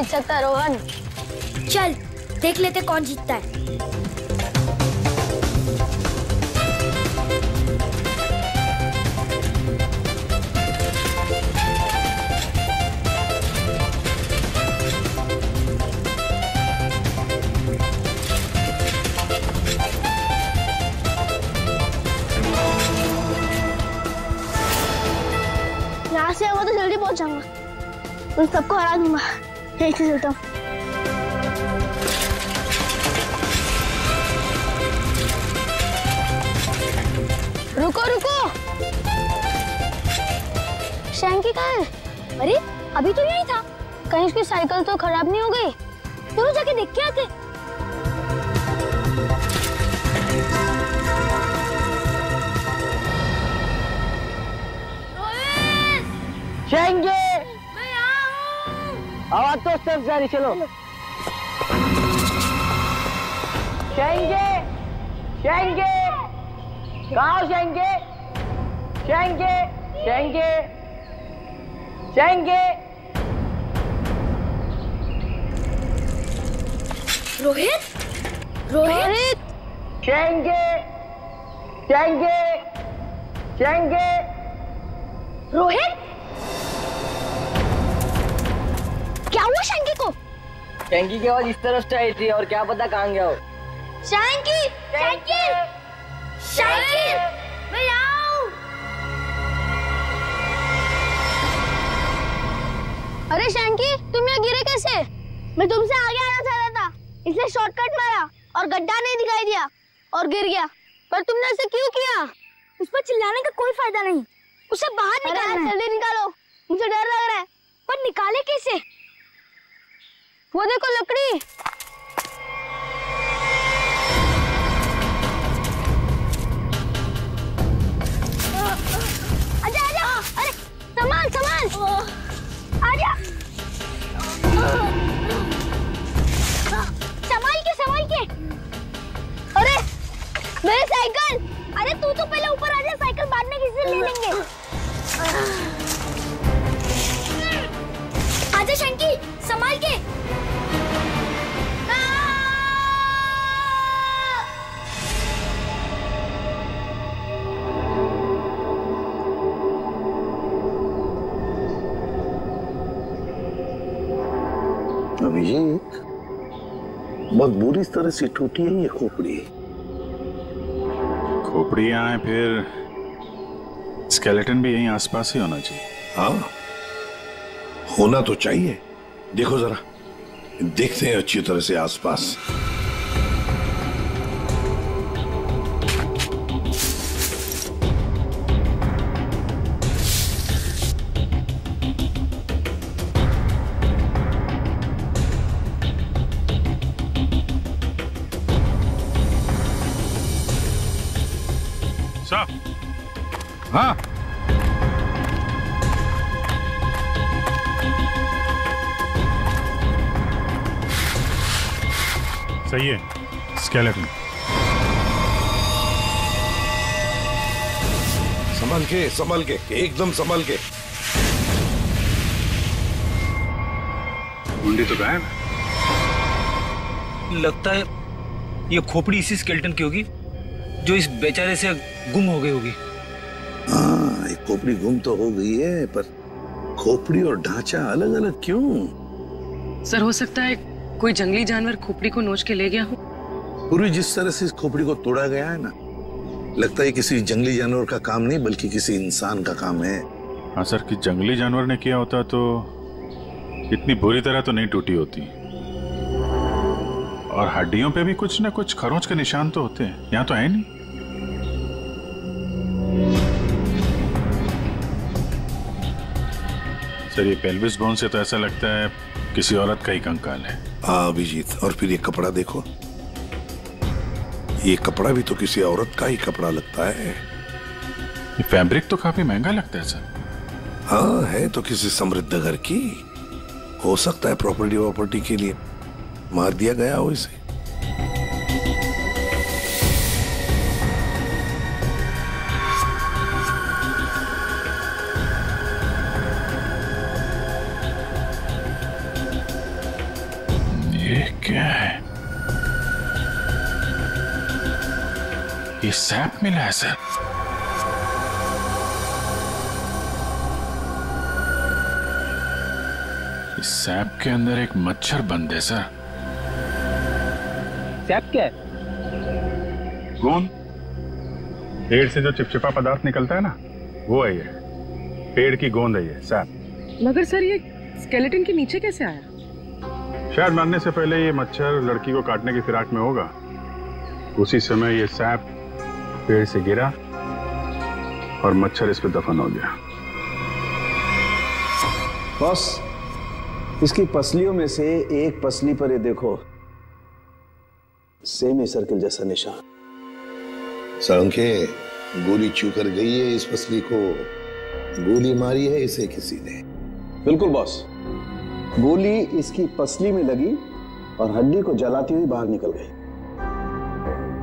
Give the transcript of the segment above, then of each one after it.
जीत सकता रोहन। चल देख लेते कौन जीतता है। यहाँ से वो तो जल्दी पहुंच जाऊंगा, उन सबको हरा दूंगा। एक से चलता हूँ। रुको रुको, शैंकी कहाँ है? अरे अभी तो यही था। कहीं उसकी साइकिल तो खराब नहीं हो गई? चलो जाके देख के आते। शैंकी, मैं यहाँ हूँ। आवाज तो स्टेप जारी, चलो। शैंकी, शैंकी, कहाँ हो शैंकी? शैंकी, शैंकी, शैंकी। रोहित, रोहित, शैंकी, शैंकी, शैंकी। रोहित, क्या हुआ शैंकी को? शैंकी की आवाज इस तरफ से आई थी और क्या पता कहाँ गया हो। शैंकी, शैंकी, शैंकी, मैं यहाँ हूँ। अरे शैंकी, तुम यहाँ गिरे कैसे? मैं तुमसे आगे आना चाह रहा था, इसलिए शॉर्टकट मारा और गड्ढा नहीं दिखाई दिया और गिर गया। पर तुमने ऐसे क्यों किया? उस पर चिल्लाने का कोई फायदा नहीं, उसे बाहर निकालना है। जल्दी निकालो, मुझे डर लग रहा है। पर निकाले कैसे? वो देखो लकड़ी। आजा आजा, अरे संभाल संभाल, आजा। संभाल के। अरे मेरी साइकिल। अरे तू तो पहले ऊपर आजा, साइकिल बाद में किसी से ले लेंगे। आजा शैंकी, संभाल के। अभिजीत, बहुत बुरी तरह से टूटी है ये खोपड़ी। खोपड़ी यहाँ है, फिर स्केलेटन भी यहीं आसपास ही होना चाहिए। हाँ, होना तो चाहिए। देखो जरा, देखते हैं अच्छी तरह से आसपास। हाँ, सही है। स्केलेटन संभाल के एकदम संभाल के। मुंडी तो गायब। लगता है ये खोपड़ी इसी स्केलेटन की होगी जो इस बेचारे से गुम हो गई होगी। हाँ, एक खोपड़ी गुम तो हो गई है, पर खोपड़ी और ढांचा अलग अलग क्यों? सर, हो सकता है कोई जंगली जानवर खोपड़ी को नोच के ले गया हो। पूरी जिस तरह से इस खोपड़ी को तोड़ा गया है ना, लगता है किसी जंगली जानवर का काम नहीं बल्कि किसी इंसान का काम है। हाँ सर, कि जंगली जानवर ने किया होता तो इतनी बुरी तरह तो नहीं टूटी होती। और हड्डियों पे भी कुछ ना कुछ खरोंच के निशान तो होते हैं, यहाँ तो है नहीं। सर, ये पेल्विस बोन से तो ऐसा लगता है किसी औरत का ही कंकाल है। हाँ अभिजीत, और फिर ये कपड़ा देखो, ये कपड़ा भी तो किसी औरत का ही कपड़ा लगता है। ये फैब्रिक तो काफी महंगा लगता है सर। हाँ, है तो किसी समृद्ध घर की, हो सकता है प्रॉपर्टी के लिए मार दिया गया हो इसे। ये क्या है? ये सैप मिला है सर। इस सैप के अंदर एक मच्छर बंद है सर। सैप क्या है? गोंद। पेड़ से जो चिपचिपा पदार्थ निकलता है ना, वो है ये। पेड़ की गोंद है ये सैप। मगर सर ये स्केलेटन के नीचे कैसे आया? शायद मरने से पहले ये मच्छर लड़की को काटने की फिराक में होगा। उसी समय ये सैप पेड़ से गिरा और मच्छर इस पे दफन हो गया। बॉस, इसकी पसलियों में से एक पसली पर ये देखो, सेमी सर्कल जैसा निशान। सारंगे, गोली छू कर गई है इस पसली को। गोली मारी है इसे किसी ने। बिल्कुल बॉस, गोली इसकी पसली में लगी और हड्डी को जलाती हुई बाहर निकल गई।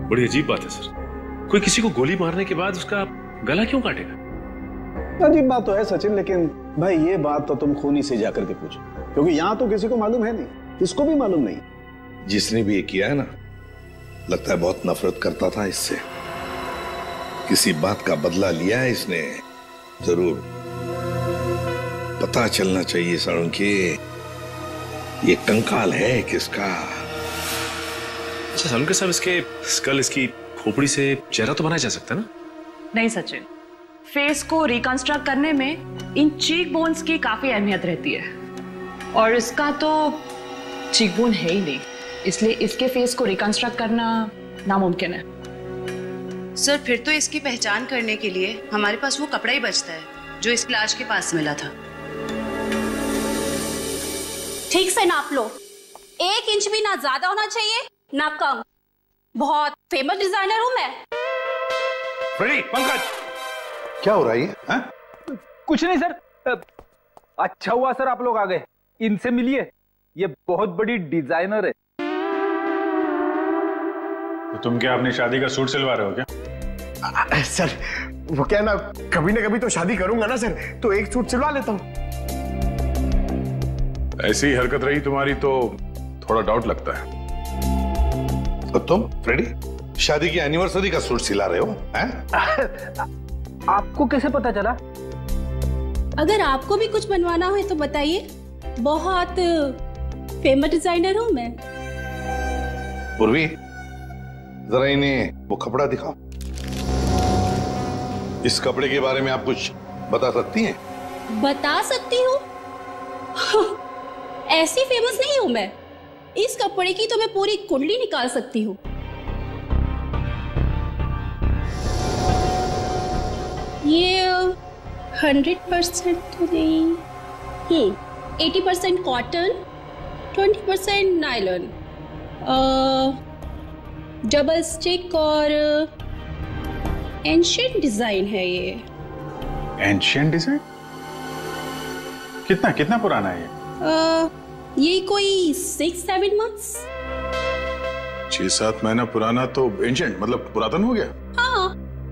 बड़ी अजीब बात है सर। कोई किसी को गोली मारने के बाद उसका गला क्यों काटेगा? अजीब बात तो है सचिन, लेकिन भाई ये बात तो तुम खूनी से जाकर के पूछो, क्योंकि यहां तो किसी को मालूम है नहीं, इसको भी मालूम नहीं। जिसने भी ये किया है ना, लगता है बहुत नफरत करता था इससे। किसी बात का बदला लिया है इसने जरूर। पता चलना चाहिए सारंगे, ये कंकाल है किसका। अच्छा सारंगे साहब, इसके स्कल, इसकी खोपड़ी से चेहरा तो बनाया जा सकता है ना? नहीं सचिन, फेस को रिकंस्ट्रक्ट करने में इन चीक बोन्स की काफी अहमियत रहती है, और इसका तो चीक बोन है ही नहीं, इसलिए इसके फेस को रिकंस्ट्रक्ट करना नामुमकिन है। सर, फिर तो इसकी पहचान करने के लिए हमारे पास वो कपड़ा ही बचता है जो इस लाश के पास मिला था। ठीक से नाप लो, 1 इंच भी ना ज्यादा होना चाहिए ना कम। बहुत फेमस डिजाइनर हूं मैं। फ्रेडी, पंकज, क्या हो रहा है ये? कुछ नहीं सर। अच्छा हुआ सर आप लोग आ गए, इनसे मिलिए, ये बहुत बड़ी डिजाइनर है। तो तुम क्या अपनी शादी का सूट सिलवा रहे हो क्या? सर वो क्या ना कभी तो शादी करूंगा ना सर, तो एक सूट सिलवा लेता हूं। ऐसी हरकत रही तुम्हारी तो थोड़ा डाउट लगता है। तो तुम फ्रेडी शादी की एनिवर्सरी का सूट सिला रहे हो हैं? आपको कैसे पता चला? अगर आपको भी कुछ बनवाना हो तो बताइए, बहुत फेमस डिजाइनर हूं मैं। पूर्वी, जरा इन्हें वो कपड़ा दिखाओ। इस कपड़े के बारे में आप कुछ बता सकती हैं? बता सकती हूँ? ऐसी फेमस नहीं हूं मैं। इस कपड़े की तो मैं पूरी कुंडली निकाल सकती हूँ। ये 100% तो नहीं, 80% कॉटन, 20% नायलॉन, डबल स्टिक और एंशिएंट डिजाइन है ये। Ancient design? कितना पुराना है ये? ये कोई 6-7 मंथ्स। 6-7 महीना पुराना तो एंशिएंट मतलब पुरातन हो गया? हाँ,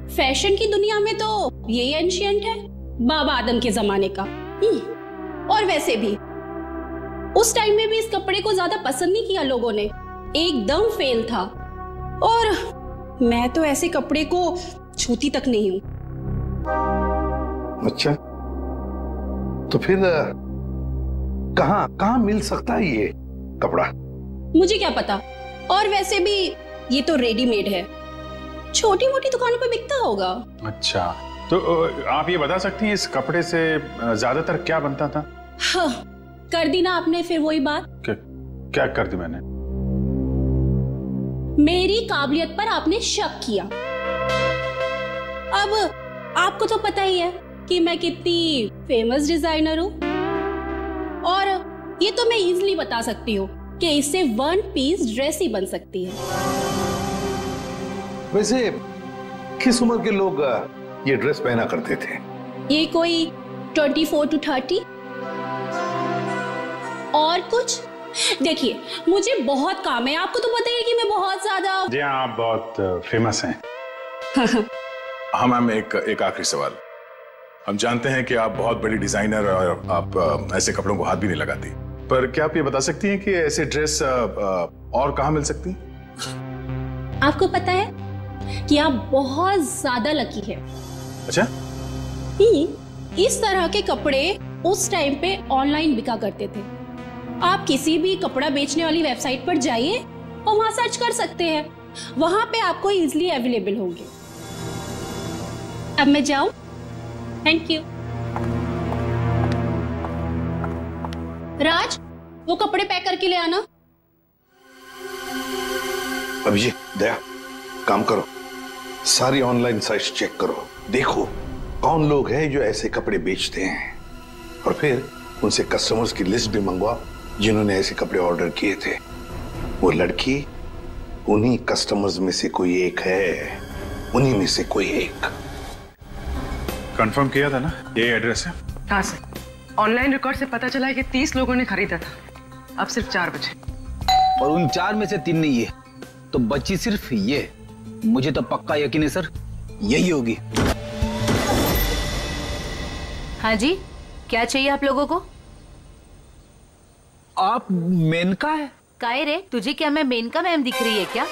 फैशन की दुनिया में तो ये एंशिएंट है, बाबा आदम के जमाने का। और वैसे भी उस टाइम में भी इस कपड़े को ज्यादा पसंद नहीं किया लोगों ने, एकदम फेल था। और मैं तो ऐसे कपड़े को छूती तक नहीं हूं। अच्छा, तो फिर कहां मिल सकता है ये कपड़ा? मुझे क्या पता, और वैसे भी ये तो रेडीमेड है, छोटी मोटी दुकानों पे बिकता होगा। अच्छा, तो आप ये बता सकती हैं इस कपड़े से ज्यादातर क्या बनता था? हाँ, कर दी ना आपने फिर वही बात। क्या कर दी मैंने? मेरी काबिलियत पर आपने शक किया। अब आपको तो पता ही है कि मैं कितनी फेमस डिजाइनर हूँ, और ये तो मैं इजीली बता सकती हूँ कि इससे 1 पीस ड्रेस ही बन सकती है। वैसे किस उम्र के लोग ये ड्रेस पहना करते थे? ये कोई 24 to 30। और कुछ देखिए, मुझे बहुत काम है, आपको तो पता ही है कि मैं बहुत ज्यादा। जी हाँ, आप बहुत फेमस हैं। हाँ मैम, एक आखिरी सवाल। हम जानते हैं कि आप बहुत बड़ी डिजाइनर और आप ऐसे कपड़ों को हाथ भी नहीं लगाती, पर क्या आप ये बता सकती हैं कि ऐसे ड्रेस और कहाँ मिल सकती हैं? आपको पता है कि आप बहुत ज्यादा लकी है। अच्छा? इस तरह के कपड़े उस टाइम पे ऑनलाइन बिका करते थे। आप किसी भी कपड़ा बेचने वाली वेबसाइट पर जाइए और वहां सर्च कर सकते हैं, वहां पे आपको इजीली अवेलेबल होंगे। अब मैं जाऊं? Thank you. राज, वो कपड़े पैक करके ले आना। अभिजीत, दया, काम करो, सारी ऑनलाइन साइट्स चेक करो, देखो कौन लोग हैं जो ऐसे कपड़े बेचते हैं, और फिर उनसे कस्टमर्स की लिस्ट भी मंगवाओ जिन्होंने ऐसे कपड़े ऑर्डर किए थे। वो लड़की उन्हीं कस्टमर्स में से कोई एक है, उन्हीं में से कोई एक। कंफर्म किया था ना, ये एड्रेस है? हाँ सर, ऑनलाइन रिकॉर्ड से पता चला है कि 30 लोगों ने खरीदा था, अब सिर्फ 4 बचे। और उन 4 में से 3 नहीं है, तो बची सिर्फ ये। मुझे तो पक्का यकीन है सर, यही होगी। हाँ जी, क्या चाहिए आप लोगों को? आप मेनका है? काहे रे, तुझे क्या मैं मेनका मैम दिख रही है क्या?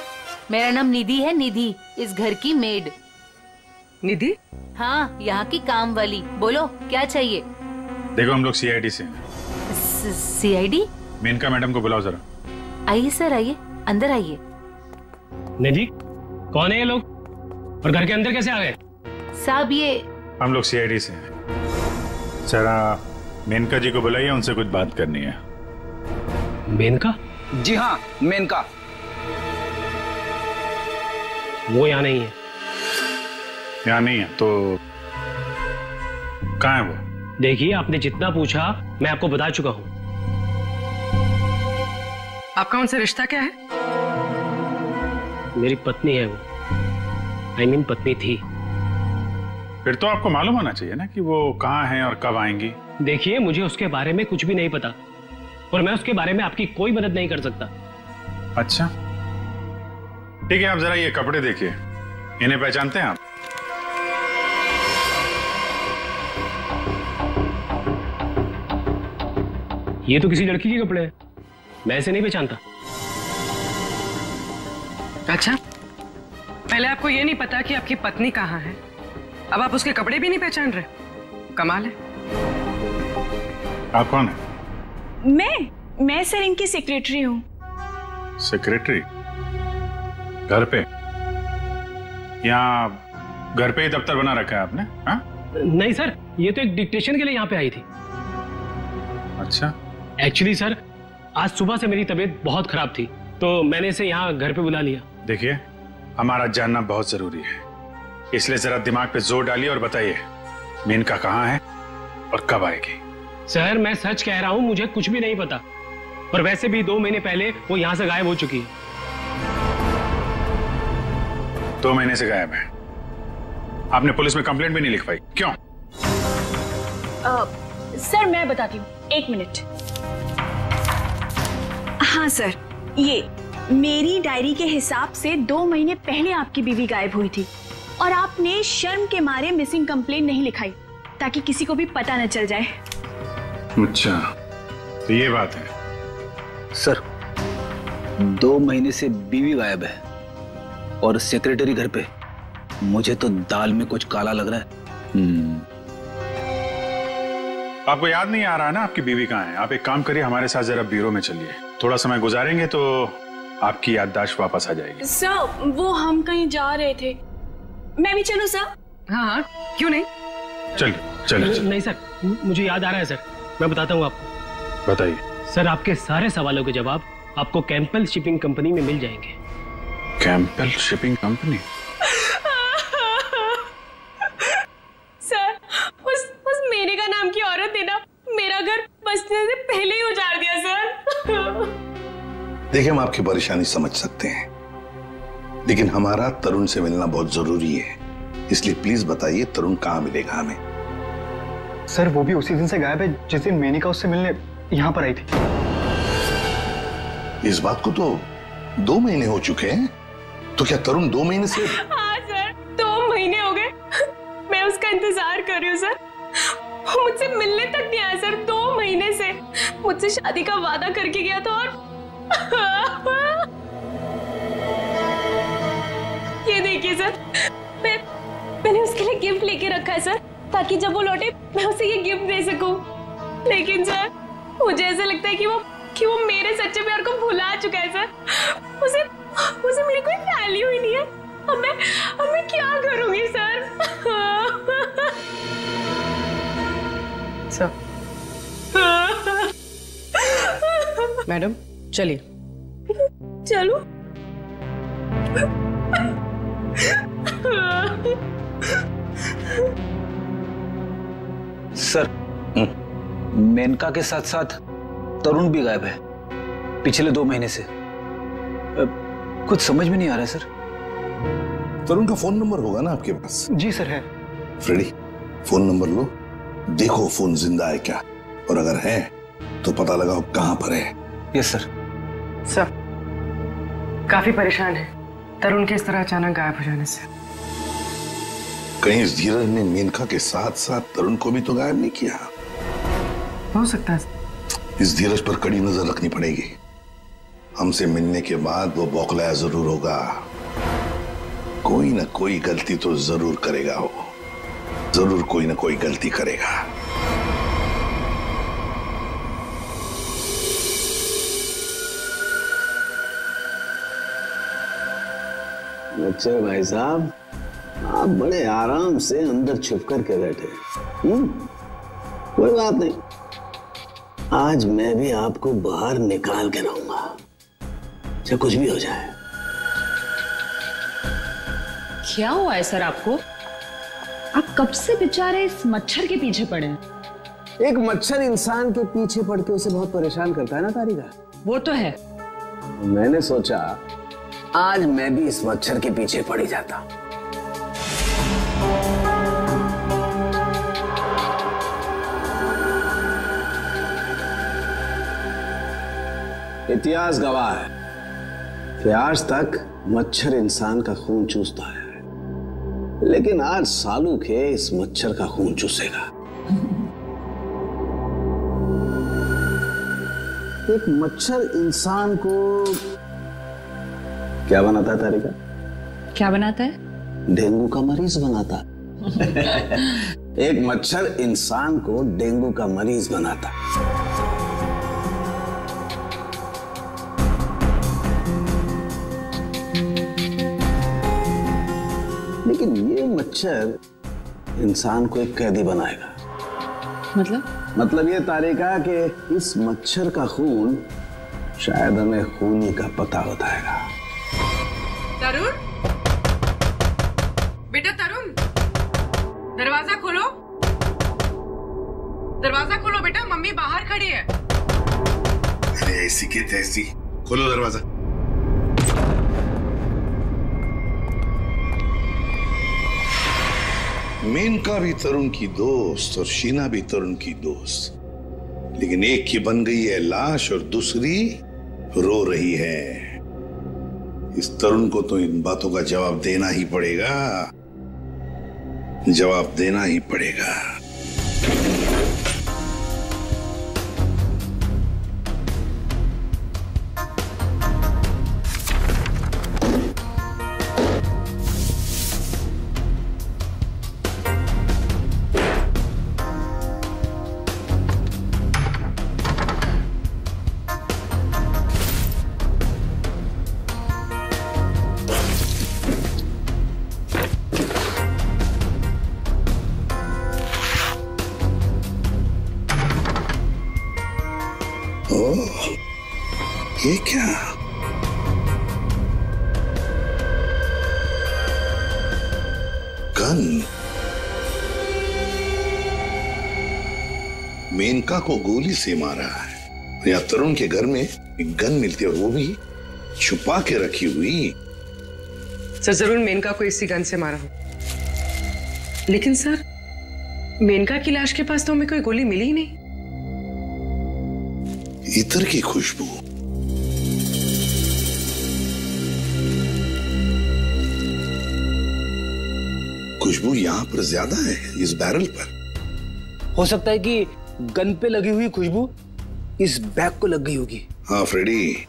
मेरा नाम निधि है, निधि, इस घर की मेड। निधि? हाँ, यहाँ की काम वाली। बोलो क्या चाहिए? देखो, हम लोग सीआईडी से हैं। सीआईडी? मेनका मैडम को बुलाओ जरा। आइए सर, आइए, अंदर आइए। निधि, कौन है ये लोग और घर के अंदर कैसे आ गए? साहब, ये हम लोग सीआईडी से हैं। जरा मेनका जी को बुलाइए, उनसे कुछ बात करनी है। मेनका? जी हाँ, मेनका। वो यहाँ नहीं है। यहाँ नहीं है तो कहाँ है वो? देखिए, आपने जितना पूछा मैं आपको बता चुका हूँ। आपका उनसे रिश्ता क्या है? मेरी पत्नी है वो, I mean पत्नी थी। फिर तो आपको मालूम होना चाहिए ना कि वो कहाँ हैं और कब आएंगी। देखिए, मुझे उसके बारे में कुछ भी नहीं पता और मैं उसके बारे में आपकी कोई मदद नहीं कर सकता। अच्छा, ठीक है, आप जरा ये कपड़े देखिए, इन्हें पहचानते हैं आप? ये तो किसी लड़की के कपड़े हैं, मैं इसे नहीं पहचानता। अच्छा, पहले आपको ये नहीं पता कि आपकी पत्नी कहाँ है, अब आप उसके कपड़े भी नहीं पहचान रहे? कमाल है। आप कौन है? मैं सर इनकी सेक्रेटरी हूँ। सेक्रेटरी? घर पे? यहाँ घर पे ही दफ्तर बना रखा है आपने? हाँ? नहीं सर, ये तो एक डिक्टेशन के लिए यहाँ पे आई थी। अच्छा। एक्चुअली सर, आज सुबह से मेरी तबीयत बहुत खराब थी तो मैंने इसे यहाँ घर पे बुला लिया। देखिए, हमारा जानना बहुत जरूरी है, इसलिए जरा दिमाग पे जोर डालिए और बताइए मेनका कहाँ है और कब आएगी? सर, मैं सच कह रहा हूँ, मुझे कुछ भी नहीं पता, और वैसे भी 2 महीने पहले वो यहाँ से गायब हो चुकी है। 2 महीने से गायब है? आपने पुलिस में कंप्लेंट भी नहीं लिखवाई, क्यों? सर मैं बताती हूँ, 1 मिनट। हाँ सर, ये मेरी डायरी के हिसाब से 2 महीने पहले आपकी बीवी गायब हुई थी और आपने शर्म के मारे मिसिंग कंप्लेंट नहीं लिखाई ताकि किसी को भी पता न चल जाए। अच्छा, तो ये बात है। सर, 2 महीने से बीवी गायब है और सेक्रेटरी घर पे। मुझे तो दाल में कुछ काला लग रहा है। आपको याद नहीं आ रहा ना आपकी बीवी कहाँ है? आप एक काम करिए, हमारे साथ जरा ब्यूरो में चलिए, थोड़ा समय गुजारेंगे तो आपकी याददाश्त वापस आ जाएगी। सर, वो हम कहीं जा रहे थे, मैं भी चलूं सर? हाँ, क्यों नहीं? चलिए। नहीं सर, मुझे याद आ रहा है सर, मैं बताता हूँ आपको। बताइए। सर, आपके सारे सवालों के जवाब आपको कैंपल शिपिंग कंपनी में मिल जाएंगे। कैंपल शिपिंग कंपनी? सर, उस मेनका नाम की औरत ने ना मेरा घर बसने से पहले ही उजाड़ दिया सर। देखिए, हम आपकी परेशानी समझ सकते हैं, लेकिन हमारा तरुण से मिलना बहुत जरूरी है, इसलिए प्लीज बताइए तरुण कहाँ मिलेगा हमें? सर, वो भी उसी दिन से गायब है जिस दिन मेनका उससे मिलने यहाँ पर आई थी। इस बात को तो 2 महीने हो चुके हैं, तो क्या तरुण 2 महीने से? हाँ सर, 2 महीने हो गए, मैं उसका इंतजार कर रही हूँ सर, वो मुझसे मिलने तक नहीं आया सर, 2 महीने से। मुझसे शादी का वादा करके गया था और ये देखिए सर, मैंने उसके लिए गिफ्ट लेके रखा है सर, ताकि जब वो लौटे मैं उसे ये गिफ्ट दे सकूं। लेकिन सर मुझे ऐसा लगता है कि वो मेरे सच्चे प्यार को भुला चुका है सर। उसे मेरी कोई वैल्यू ही नहीं है। अब मैं क्या करूंगी सर? सर मैडम चलिए। चलो। सर मेनका के साथ साथ तरुण भी गायब है पिछले 2 महीने से। कुछ समझ में नहीं आ रहा है सर। तरुण का फोन नंबर होगा ना आपके पास? जी सर है। फ्रेडी फोन नंबर लो, देखो फोन जिंदा है क्या, और अगर है तो पता लगाओ कहां पर है। Yes sir. सर काफी परेशान है तरुण के इस तरह अचानक गायब हो जाने से। कहीं इस धीरज ने मेनका के साथ साथ तरुण को भी तो गायब नहीं किया? हो सकता है। इस धीरज पर कड़ी नजर रखनी पड़ेगी। हमसे मिलने के बाद वो बौखलाया जरूर होगा, कोई ना कोई गलती तो जरूर करेगा। वो जरूर कोई ना कोई गलती करेगा। अच्छा भाई साहब, आप बड़े आराम से अंदर छुप कर के बैठे। कोई बात नहीं, आज मैं भी आपको बाहर निकाल के रहूंगा, चाहे कुछ भी हो जाए। क्या हुआ है सर आपको? आप कब से बेचारे इस मच्छर के पीछे पड़े हैं? एक मच्छर इंसान के पीछे पड़ के उसे बहुत परेशान करता है ना तारिका। वो तो है। मैंने सोचा आज मैं भी इस मच्छर के पीछे पड़ ही जाता। इतिहास गवाह है कि आज तक मच्छर इंसान का खून चूसता है, लेकिन आज सालू के इस मच्छर का खून चूसेगा। एक मच्छर इंसान को क्या बनाता है तारिका? क्या बनाता है? डेंगू का मरीज बनाता। एक मच्छर इंसान को डेंगू का मरीज बनाता। लेकिन ये मच्छर इंसान को एक कैदी बनाएगा। मतलब ये तारिका कि इस मच्छर का खून शायद हमें खूनी का पता बताएगा। तरुण, बेटा तरुण, दरवाजा खोलो। दरवाजा खोलो बेटा, मम्मी बाहर खड़ी है। अरे ऐसी के तैसी, खोलो दरवाजा। मेनका भी तरुण की दोस्त और शीना भी तरुण की दोस्त, लेकिन एक की बन गई है लाश और दूसरी रो रही है। इस तरुण को तो इन बातों का जवाब देना ही पड़ेगा, जवाब देना ही पड़ेगा। ये क्या? गन। मेनका को गोली से मारा है। या तरुण के घर में एक गन मिलती है और वो भी छुपा के रखी हुई। सर जरूर मेनका को इसी गन से मारा हो, लेकिन सर मेनका की लाश के पास तो हमें कोई गोली मिली ही नहीं। इत्र की खुशबू। खुशबू यहां पर ज्यादा है, इस बैरल पर। हो सकता है कि गन पे लगी हुई खुशबू इस बैग को लग गई होगी। हाँ फ्रेडी,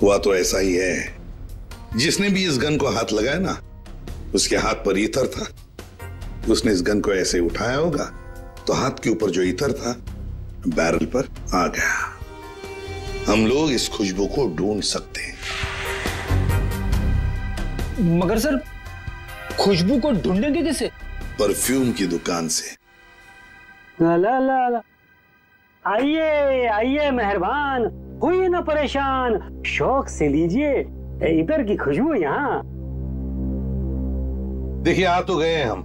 हुआ तो ऐसा ही है। जिसने भी इस गन को हाथ लगाया ना, उसके हाथ पर ईतर था। उसने इस गन को ऐसे उठाया होगा तो हाथ के ऊपर जो ईतर था बैरल पर आ गया। हम लोग इस खुशबू को ढूंढ सकते हैं। मगर सर, खुशबू को ढूंढेंगे कैसे? परफ्यूम की दुकान से। ला ला ला ला। आइए आइए मेहरबान, होइए ना परेशान, शौक से लीजिए इधर की खुशबू। यहाँ देखिए, आ तो गए हम,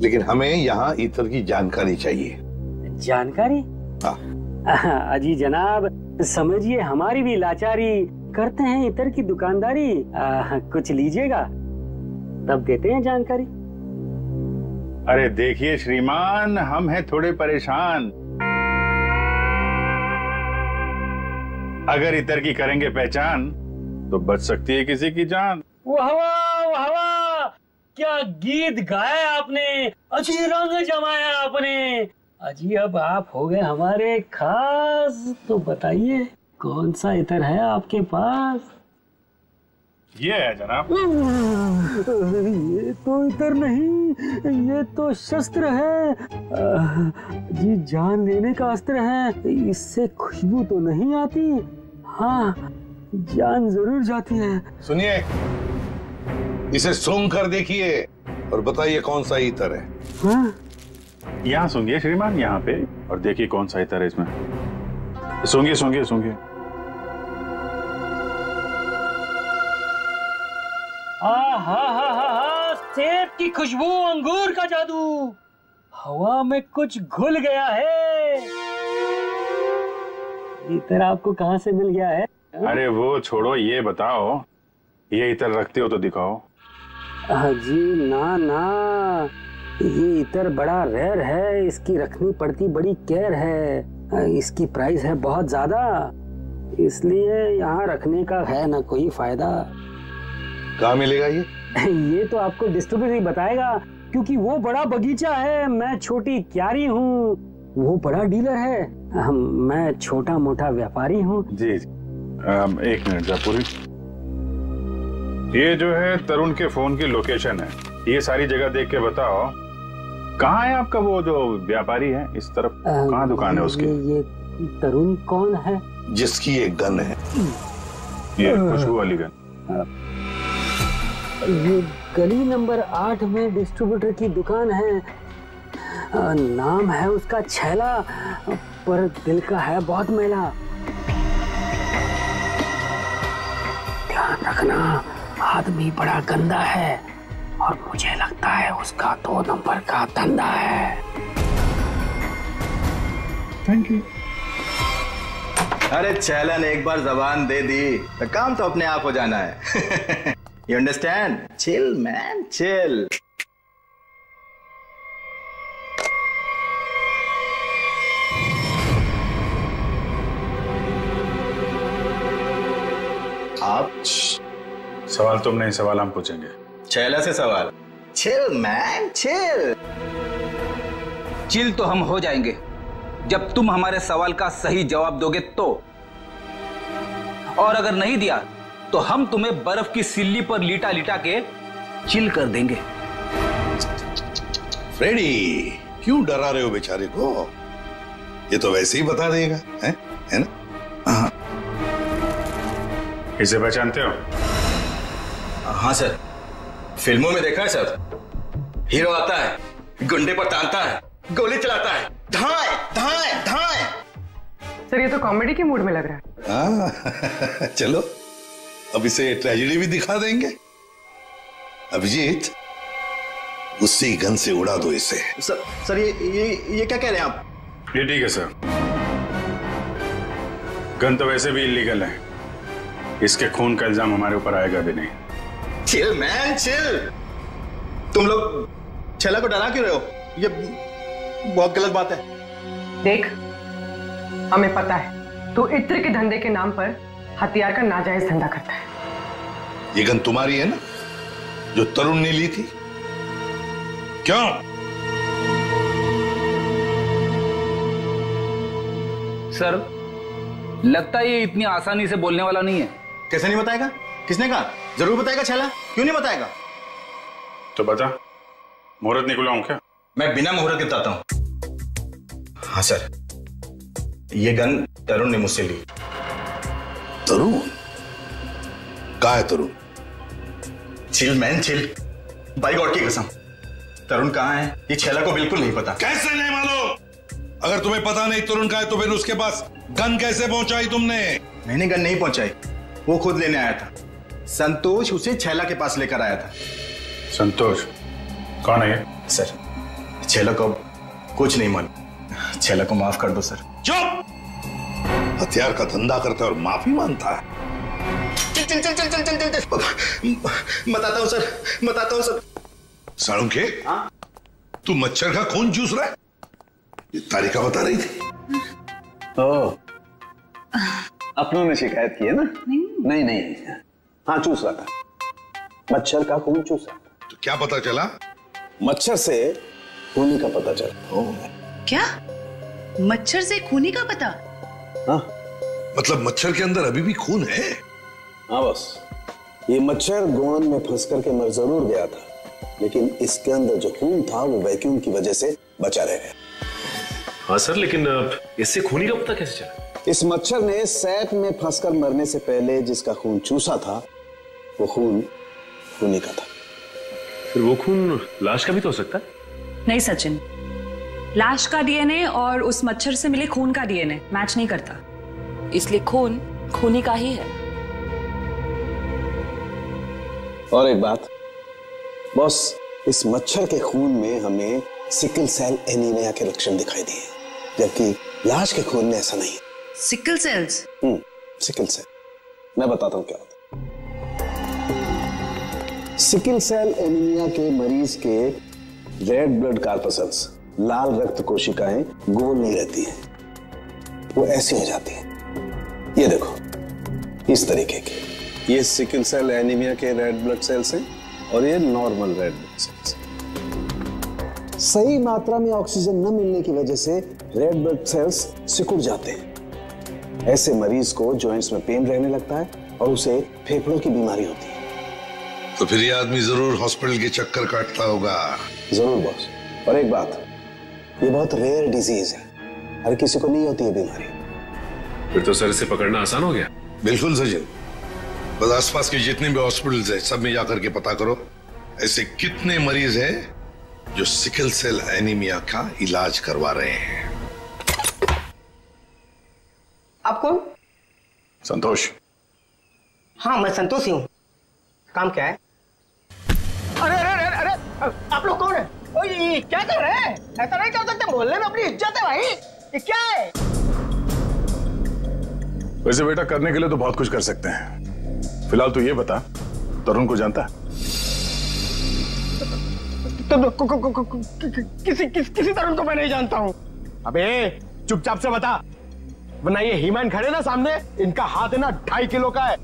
लेकिन हमें यहाँ इतर की जानकारी चाहिए। जानकारी? हाँ। अजी जनाब, समझिए हमारी भी लाचारी, करते हैं इतर की दुकानदारी। कुछ लीजिएगा तब देते हैं जानकारी। अरे देखिए श्रीमान, हम हैं थोड़े परेशान। अगर इतर की करेंगे पहचान तो बच सकती है किसी की जान। वाह वाह वाह, क्या गीत गाया आपने, अजी रंग जमाया आपने। अजी अब आप हो गए हमारे खास, तो बताइए कौन सा इतर है आपके पास? ये है जनाब। ये तो इतर नहीं, ये तो शस्त्र है जी, जान लेने का अस्त्र है। इससे खुशबू तो नहीं आती, हाँ जान जरूर जाती है। सुनिए, इसे सूंघ कर देखिए और बताइए कौन सा इतर है। हाँ? यहाँ सूंघिए श्रीमान, यहाँ पे, और देखिए कौन सा इतर है इसमें। सूंघिए सूंघिए सूंघिए। सेब की खुशबू, अंगूर का जादू, हवा में कुछ घुल गया है। इतर आपको कहाँ से मिल गया है? अरे वो छोड़ो, ये बताओ ये इतर रखते हो तो दिखाओ। जी ना ना, ये इतर बड़ा रेयर है, इसकी रखनी पड़ती बड़ी केयर है। इसकी प्राइस है बहुत ज्यादा, इसलिए यहाँ रखने का है ना कोई फायदा। कहाँ मिलेगा ये? ये तो आपको डिस्ट्रीब्यूटर ही बताएगा, क्योंकि वो बड़ा बगीचा है, मैं छोटी क्यारी हूँ, वो बड़ा डीलर है, मैं छोटा मोटा व्यापारी हूँ। जी एक मिनट जयपुरी, ये जो है तरुण के फोन की लोकेशन है, ये सारी जगह देख के बताओ कहाँ है आपका वो जो व्यापारी है, इस तरफ कहाँ दुकान है उसकी? ये तरुण कौन है? जिसकी एक गन है, ये खुशबू वाली गन। ये गली नंबर 8 में डिस्ट्रीब्यूटर की दुकान है, नाम है उसका छैला, पर दिल का है बहुत मैला। ध्यान रखना, आदमी बड़ा गंदा है और मुझे लगता है उसका 2 नंबर का धंधा है। Thank you. अरे छैला ने एक बार जबान दे दी तो काम तो अपने आप हो जाना है। You understand? Chill, man, chill. आप सवाल तुम नहीं, सवाल हम पूछेंगे। छैला से सवाल। Chill, man, chill. चिल तो हम हो जाएंगे जब तुम हमारे सवाल का सही जवाब दोगे तो, और अगर नहीं दिया तो हम तुम्हें बर्फ की सिल्ली पर लिटा लिटा के चिल कर देंगे। फ्रेडी, क्यों डरा रहे हो बेचारे को? ये तो वैसे ही बता देगा, है ना? हाँ। इसे पहचानते हो? हाँ सर, फिल्मों में देखा है सर। हीरो आता है, गुंडे पर तानता है, गोली चलाता है, धाए धाए धाए। सर ये तो कॉमेडी के मूड में लग रहा है। चलो अब इसे ट्रेजेडी भी दिखा देंगे। अभिजीत, उसी गन से उड़ा दो इसे। सर ये क्या कह रहे हैं आप? ये ठीक है सर, गन तो वैसे भी इलीगल है, इसके खून का इल्जाम हमारे ऊपर आएगा भी नहीं। Chill man chill. तुम लोग छैला को डरा क्यों रहे हो? ये बहुत गलत बात है। देख, हमें पता है तू इत्र के धंधे के नाम पर हथियार का नाजायज धंधा करता है। ये गन तुम्हारी है ना, जो तरुण ने ली थी? क्यों? सर, लगता है ये इतनी आसानी से बोलने वाला नहीं है। कैसे नहीं बताएगा? किसने कहा? जरूर बताएगा छैला, क्यों नहीं बताएगा? तो बता, मुहूर्त निकलवाऊं क्या? मैं बिना मुहूर्त के बताता हूं। हाँ सर, ये गन तरुण ने मुझसे ली। तरुण? कहाँ है Tarun? Chill man chill, by god की कसम, तरुण कहाँ है ये छैला को बिल्कुल नहीं पता। कैसे नहीं मालूम? अगर तुम्हें पता नहीं तरुण कहाँ है तो फिर उसके पास गन कैसे पहुंचाई तुमने? मैंने गन नहीं पहुंचाई, वो खुद लेने आया था। संतोष उसे छैला के पास लेकर आया था। संतोष कौन है ये? सर, छैला को कुछ नहीं मालूम। छैला को माफ कर दो सर। चुप! हथियार का धंधा करता है और माफी मांगता है। चल चल चल चल चल चल चल। बताता हूँ सर, बताता हूँ सर। साळुंखे, तू मच्छर का खून चूस रहा है? ये तारिका बता रही थी। ओह, अपनों ने शिकायत की है ना? नहीं नहीं, हाँ चूस रहा था, मच्छर का खून चूस रहा था। तो क्या पता चला? मच्छर से खूनी का पता चला। क्या? मच्छर से खूनी का पता? हाँ, मतलब मच्छर के अंदर अभी भी खून है? हाँ बस, ये मच्छर गोंद में फंस करके मर जरूर गया था, लेकिन इसके अंदर जो खून था वो वैक्यूम की वजह से बचा रह गया। हाँ सर, लेकिन इससे खूनी का पता कैसे चला? इस मच्छर ने सैक में फंसकर मरने से पहले जिसका खून चूसा था वो खून खूनी का था। फिर वो खून लाश का भी तो हो सकता है? नहीं सचिन, लाश का डीएनए और उस मच्छर से मिले खून का डीएनए मैच नहीं करता, इसलिए खून खूनी का ही है। और एक बात बॉस, इस मच्छर के खून में हमें सिकल सेल एनीमिया के लक्षण दिखाई दिए, जबकि लाश के खून में ऐसा नहीं। Sickle sales? सिकल सेल, मैं बताता हूं क्या होता है। सिकल सेल एनीमिया के मरीज के रेड ब्लड कार्पसल्स, लाल रक्त कोशिकाएं गोल नहीं रहती हैं, वो ऐसी हो जाती हैं। ये देखो, इस तरीके के, ये सिकल सेल एनीमिया के रेड ब्लड सेल्स हैं और ये नॉर्मल रेड ब्लड सेल्स। सही मात्रा में ऑक्सीजन न मिलने की वजह से रेड ब्लड सेल्स सिकुड़ जाते हैं। ऐसे मरीज को जॉइंट्स में पेन रहने लगता है और उसे फेफड़ों की बीमारी होती है। तो फिर ये आदमी जरूर हॉस्पिटल के चक्कर काटता होगा। जरूर बॉस। और एक बात, ये बहुत रेयर डिजीज है, हर किसी को नहीं होती है बीमारी। फिर तो सर इसे पकड़ना आसान हो गया। बिल्कुल सचिन, बस आसपास के जितने भी हॉस्पिटल्स हैं सब में जाकर के पता करो ऐसे कितने मरीज हैं जो सिकल सेल एनीमिया का इलाज करवा रहे हैं। आप कौन? संतोष। हाँ मैं संतोष ही हूँ। काम क्या है? अरे अरे अरे अरे, आप लोग कौन है? ओ ये क्या कर रहे हैं? ऐसा नहीं कर सकते, मोहल्ले में अपनी इज्जत है भाई। ये क्या है? वैसे बेटा करने के लिए तो बहुत कुछ कर सकते हैं। फिलहाल तो ये बता, तरुण को जानता है? किसी तरुण को मैं नहीं जानता हूँ। अबे चुपचाप से बता, वरना ये हीमैन खड़े ना सामने, इनका हाथ है ना 2.5 किलो का है।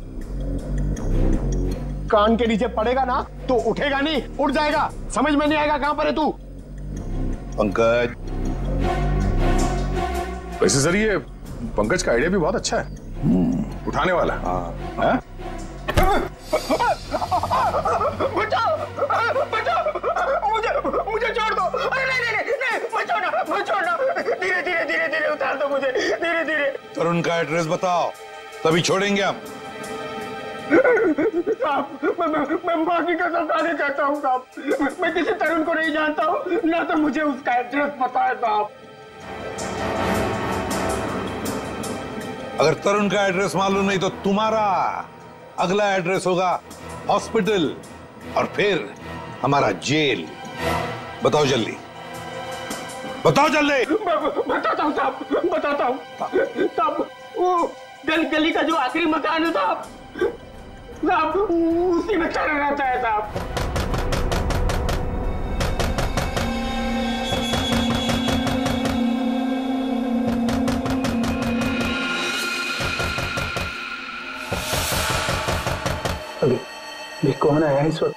कान के नीचे पड़ेगा ना तो उठेगा नहीं, उड़ जाएगा। समझ में नहीं आएगा कहां पर है तू। पंकज। वैसे सर ये पंकज का आइडिया भी बहुत अच्छा है, उठाने वाला। हाँ। बचाओ बचाओ, मुझे छोड़ दो। अरे नहीं मत छोड़ना, धीरे धीरे धीरे धीरे उतार दो मुझे, धीरे धीरे। तरुण का एड्रेस बताओ, तभी छोड़ेंगे हम। साहब मैं माफी का सफारी करता हूँ साहब, मैं किसी तरुण को नहीं जानता हूँ, ना तो मुझे उसका एड्रेस पता है साहब। अगर तरुण का एड्रेस मालूम नहीं तो तुम्हारा अगला एड्रेस होगा हॉस्पिटल और फिर हमारा जेल। बताओ जल्दी, बताओ जल्दी। बताता हूँ साहब, बताता हूँ साहब। वो गली का जो आखिरी मकान है साहब, उसी में चढ़ रहता है साहब। अभी कौन आया इस वक्त?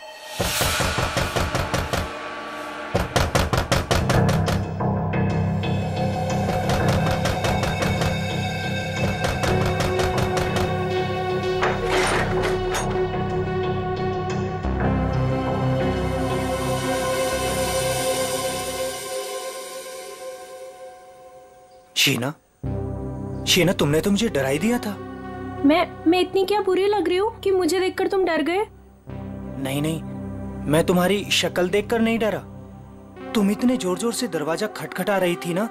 शीना, शीना तुमने तो मुझे डरा ही दिया था। मैं इतनी क्या बुरी लग रही हूँ कि मुझे देखकर तुम डर गए? नहीं नहीं, मैं तुम्हारी शक्ल देखकर नहीं डरा। तुम इतने जोर जोर से दरवाजा खटखटा रही थी ना,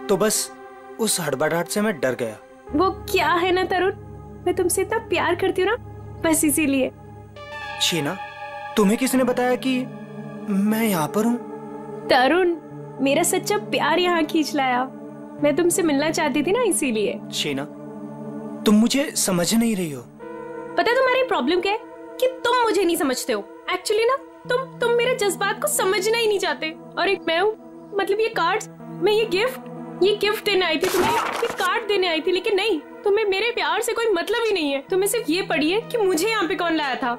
तो बस उस हड़बड़ाहट से मैं डर गया। वो क्या है ना तरुण, मैं तुमसे इतना प्यार करती हूँ ना, बस इसीलिए। शीना, तुम्हें किसने बताया कि मैं यहाँ पर हूँ? तरुण, मेरा सच्चा प्यार यहाँ खींच लाया। मैं तुमसे मिलना चाहती थी ना, इसीलिए। शीना, तुम मुझे समझ नहीं रही हो। पता है तुम्हारी प्रॉब्लम क्या है? कि तुम मुझे नहीं समझते हो। एक्चुअली ना तुम मेरे जज्बात को समझना ही नहीं चाहते। और एक मैं हूँ, मतलब ये कार्ड्स, मैं ये गिफ्ट देने आई थी तुम्हें, ये कार्ड देने आई थी, लेकिन नहीं, तुम्हें मेरे प्यार से कोई मतलब ही नहीं है। तुम्हें सिर्फ ये पड़ी है कि मुझे यहाँ पे कौन लाया था।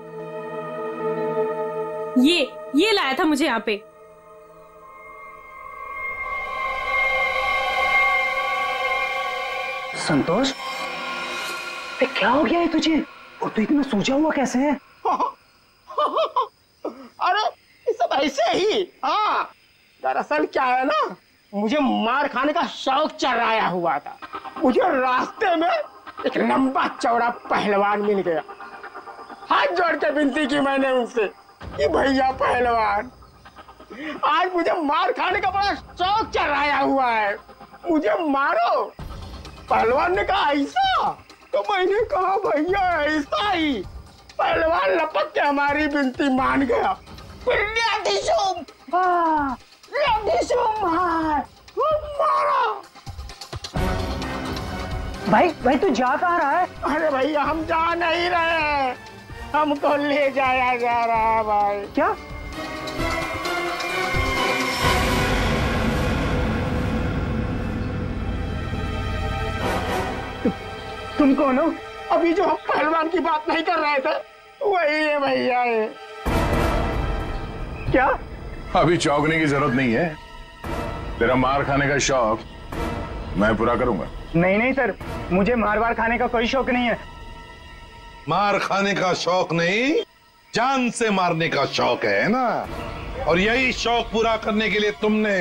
ये लाया था मुझे यहाँ पे। संतोष, क्या हो गया है तुझे? और तू इतना सूझा हुआ कैसे है? अरे ये सब ऐसे ही। हाँ, दरअसल क्या है ना, मुझे मार खाने का शौक चढ़ाया हुआ था। मुझे रास्ते में एक लंबा चौड़ा पहलवान मिल गया। हाथ जोड़ के विनती की मैंने उनसे कि भैया पहलवान, आज मुझे मार खाने का बड़ा शौक चढ़ाया हुआ है, मुझे मारो। पहलवान ने कहा ऐसा? तो मैंने कहा भैया ऐसा ही। पहलवान लपक के हमारी विनती मान गया। मारा। भाई तू जा कहाँ रहा है? अरे भैया हम जा नहीं रहे, हमको ले जाया जा रहा है भाई। क्या? तुम कौन हो? अभी जो हम पहलवान की बात नहीं कर रहे थे, वही है भैया। ये क्या? अभी चौंकने की जरूरत नहीं है। तेरा मार खाने का शौक मैं पूरा करूंगा। नहीं सर, मुझे मार खाने का कोई शौक नहीं है। मार खाने का शौक नहीं, जान से मारने का शौक है ना? और यही शौक पूरा करने के लिए तुमने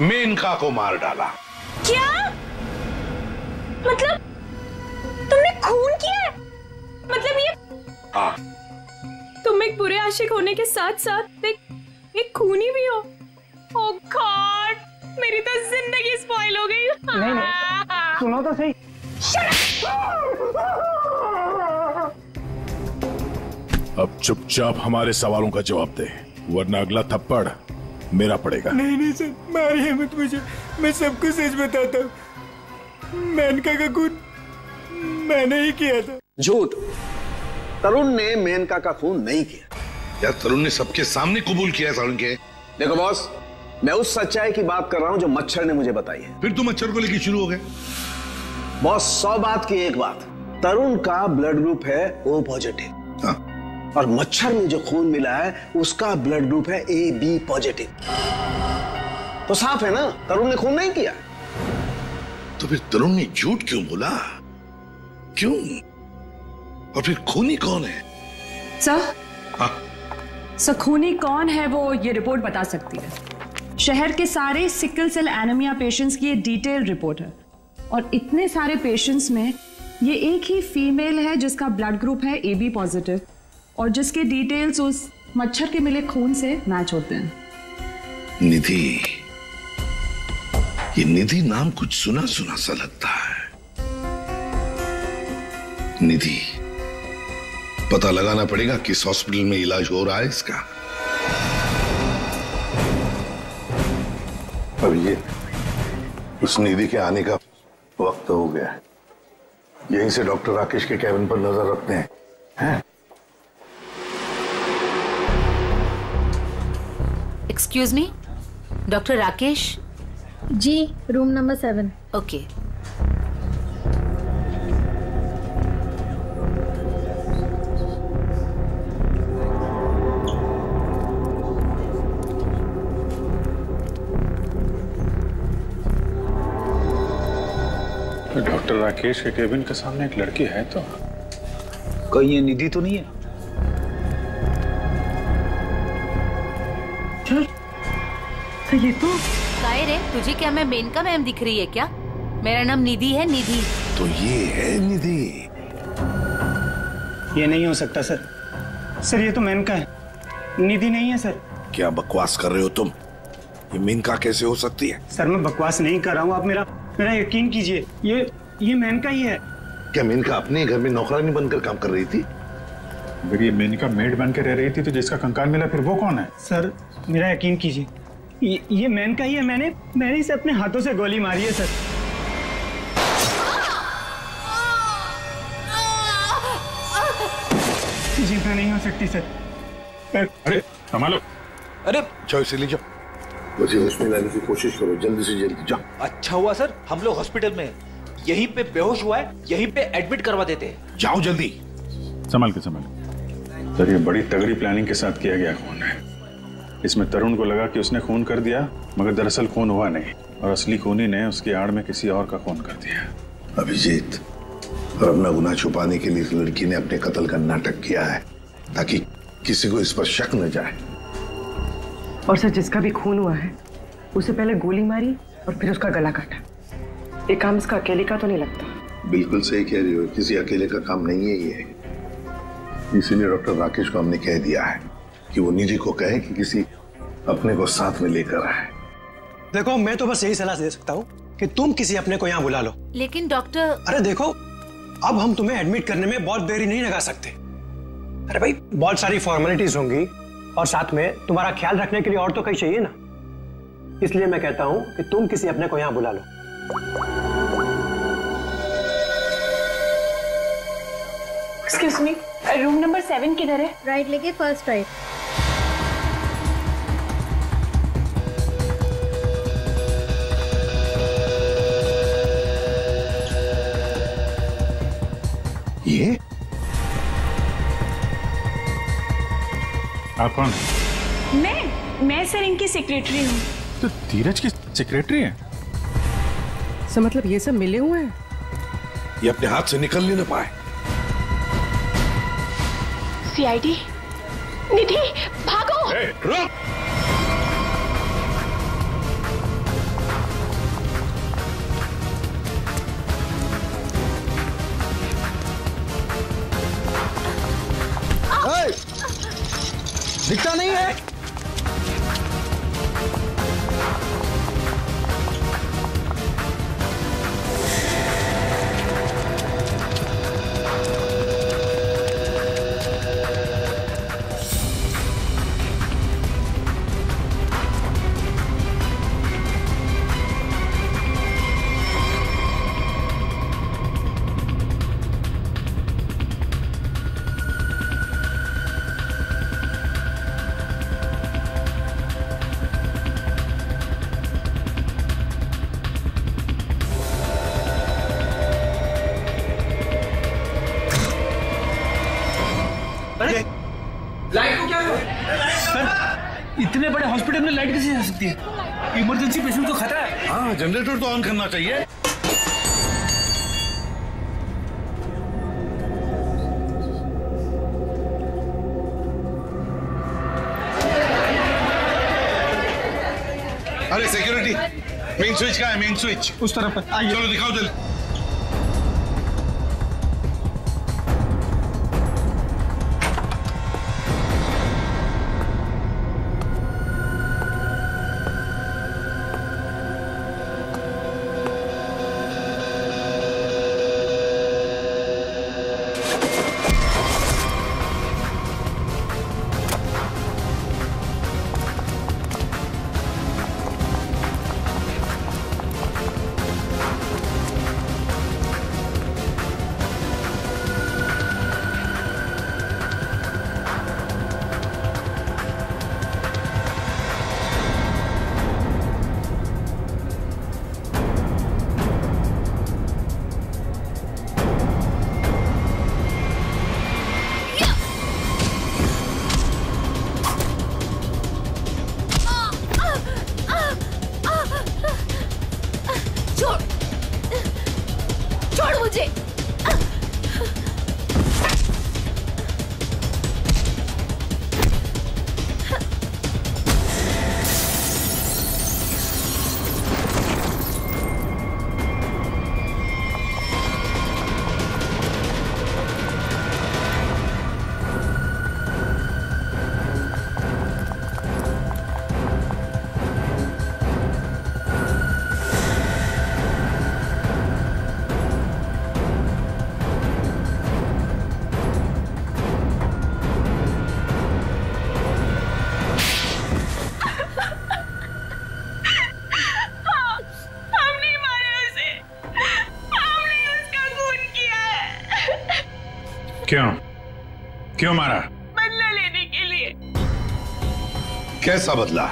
मेनका को मार डाला। क्या? मतलब तुमने खून किया है? मतलब ये? हाँ। तुम एक बुरे आशिक होने के साथ साथ एक खूनी भी हो। ओह गॉड, मेरी तो जिंदगी स्पॉइल हो गई। नहीं, सुनो तो सही। अब चुपचाप हमारे सवालों का जवाब दे, वरना अगला थप्पड़ मेरा पड़ेगा। नहीं सर, मारिए मत मुझे, मैं सबको सच बताता हूँ। मेनका का खून मैंने ही किया था। झूठ। तरुण ने मेनका का खून नहीं किया। यार तरुण ने सबके सामने कबूल किया तरुण के। देखो बॉस, मैं उस सच्चाई की बात कर रहा हूं जो मच्छर ने मुझे बताई है। फिर तुम मच्छर को लेकर शुरू हो गए? बॉस 100 बात की एक बात, तरुण का ब्लड ग्रुप है O पॉजिटिव। हाँ। और मच्छर में जो खून मिला है उसका ब्लड ग्रुप है AB पॉजिटिव। तो साफ है ना, तरुण ने खून नहीं किया। तो फिर तरुण ने झूठ क्यों बोला? क्यों? और फिर खूनी कौन है? सर खूनी कौन है वो ये रिपोर्ट बता सकती है। शहर के सारे सिकल सेल एनीमिया पेशेंट्स की ये डिटेल रिपोर्ट है, और इतने सारे पेशेंट्स में ये एक ही फीमेल है जिसका ब्लड ग्रुप है AB पॉजिटिव, और जिसके डिटेल्स उस मच्छर के मिले खून से मैच होते हैं। निधि, ये निधि नाम कुछ सुना सुना सा लगता है। निधि, पता लगाना पड़ेगा किस हॉस्पिटल में इलाज हो रहा है इसका। अब ये उस निधि के आने का वक्त हो गया है। यहीं से डॉक्टर राकेश के कैबिन पर नजर रखते हैं। Excuse me, doctor Rakesh? जी, room number 7। Okay. Doctor Rakesh के केबिन के सामने एक लड़की है, तो कहीं ये निधि तो नहीं है? तो ये तो काहे रे, तुझे क्या मैं मेनका मैम दिख रही है क्या? मेरा नाम निधि है, निधि। तो ये है निधि? ये नहीं हो सकता सर। सर ये तो मेनका है, निधि नहीं है सर। क्या बकवास कर रहे हो तुम? ये मेनका कैसे हो सकती है? सर मैं बकवास नहीं कर रहा हूँ, आप मेरा यकीन कीजिए, ये मेनका ही है। क्या मेनका अपने घर में नौकरानी बनकर काम कर रही थी? अगर ये मेनका मेड बन के रह रही थी तो जिसका कंकाल मिला फिर वो कौन है? सर मेरा यकीन कीजिए, ये मेनका ही है। मैंने इसे अपने हाथों से गोली मारी है सर। जीतना नहीं हो सकती सर। अरे संभालो। अरे जाओ इसे ले जाओ, मुझे हॉस्पिटल लाने की कोशिश करो, जल्दी से जल्दी जाओ। अच्छा हुआ सर हम लोग हॉस्पिटल में यहीं पे बेहोश हुआ है, यहीं पे एडमिट करवा देते हैं। जाओ जल्दी। संभाल के संभाल। सर ये बड़ी तगड़ी प्लानिंग के साथ किया गया खून है। इसमें तरुण को लगा कि उसने खून कर दिया, मगर दरअसल खून हुआ नहीं और असली खूनी ने उसकी आड़ में किसी और का खून कर दिया। अभिजीत, और अपना गुनाह छुपाने के लिए इस लड़की ने अपने कत्ल का नाटक किया है ताकि किसी को इस पर शक न जाए। और सर जिसका भी खून हुआ है उसे पहले गोली मारी और फिर उसका गला काटा। ये काम इसका अकेले का तो नहीं लगता। बिल्कुल सही कह रही हो, किसी अकेले का काम नहीं है ये। इसीलिए डॉक्टर राकेश को हमने कह दिया है कि वो निधि को कहे कि किसी अपने को साथ में लेकर आए। देखो मैं तो बस यही सलाह दे सकता हूँ कि तुम किसी अपने को यहाँ बुला लो। लेकिन डॉक्टर, अरे देखो अब हम तुम्हें एडमिट करने में बहुत देरी नहीं लगा सकते। अरे भाई बहुत सारी फॉर्मेलिटीज होंगी और साथ में तुम्हारा ख्याल रखने के लिए और तो कहीं चाहिए ना। इसलिए मैं कहता हूँ कि तुम किसी अपने को यहाँ बुला लो। एक्सक्यूज मी, रूम नंबर 7 किधर है? राइट लेके फर्स्ट राइट। ये आप कौन? मैं सर इनकी सेक्रेटरी हूँ। तो धीरज की सेक्रेटरी है? सर मतलब ये सब मिले हुए हैं? ये अपने हाथ से निकल नहीं पाए। सीआईडी, निधि भागो। रुक। दिखता नहीं है। लाइट को क्या हुआ? सर इतने बड़े हॉस्पिटल में लाइट कैसे जा सकती है? इमरजेंसी पेशेंट को खतरा है। हाँ जनरेटर तो ऑन करना चाहिए। अरे सिक्योरिटी, मेन स्विच कहाँ है? मेन स्विच उस तरफ है। चलो दिखाओ जल्दी। क्यों मारा? बदला लेने के लिए। कैसा बदला?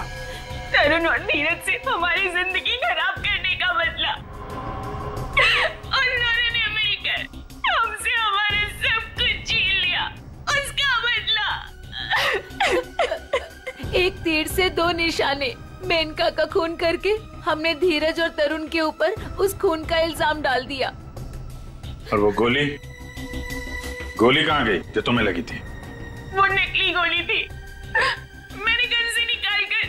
तरुण और धीरज से हमारी जिंदगी खराब करने का बदला। और उन्होंने मिलकर हमसे हमारे सब कुछ छीन लिया, उसका बदला। एक तीर से दो निशाने। मेनका का खून करके हमने धीरज और तरुण के ऊपर उस खून का इल्जाम डाल दिया। और वो गोली कहाँ गई जो तुम्हें लगी थी? वो नकली गोली थी। मैंने गन से निकालकर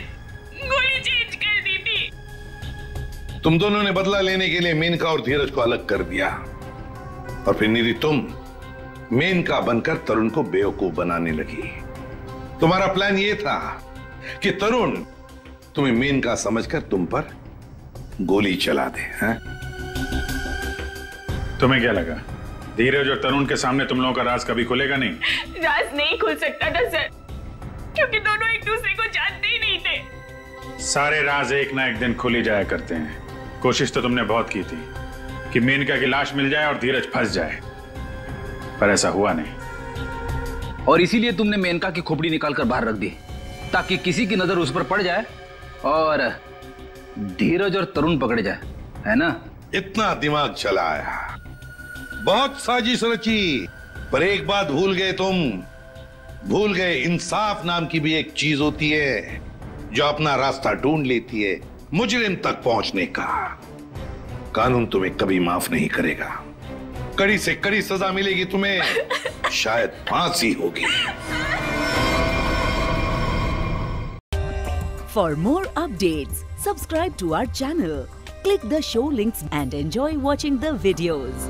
गोली चेंज कर दी थी। तुम दोनों ने बदला लेने के लिए मेनका और धीरज को अलग कर दिया, और फिर निधि तुम मेनका बनकर तरुण को बेवकूफ बनाने लगी। तुम्हारा प्लान यह था कि तरुण तुम्हें मेनका समझकर तुम पर गोली चला दे। हैं? तुम्हें क्या लगा धीरज और तरुण के सामने तुम लोगों का राज कभी खुलेगा नहीं? राज नहीं खुल सकता था सर, क्योंकि दोनों एक दूसरे को जानते ही नहीं थे। सारे राज एक ना एक दिन खुल ही जाया करते हैं। कोशिश तो तुमने बहुत की थी कि मेनका की लाश मिल जाए और धीरज फंस जाए, पर ऐसा हुआ नहीं। और इसीलिए तुमने मेनका की खोपड़ी निकालकर बाहर रख दी, ताकि किसी की नजर उस पर पड़ जाए और धीरज और तरुण पकड़े जाए, है ना? इतना दिमाग चलाया, बहुत साजिश रची, पर एक बात भूल गए तुम। भूल गए इंसाफ नाम की भी एक चीज होती है जो अपना रास्ता ढूंढ लेती है मुजरिम तक पहुंचने का। कानून तुम्हें कभी माफ नहीं करेगा। कड़ी से कड़ी सजा मिलेगी तुम्हें, शायद फांसी होगी। For more updates, subscribe to our channel, click the show links and enjoy watching the videos.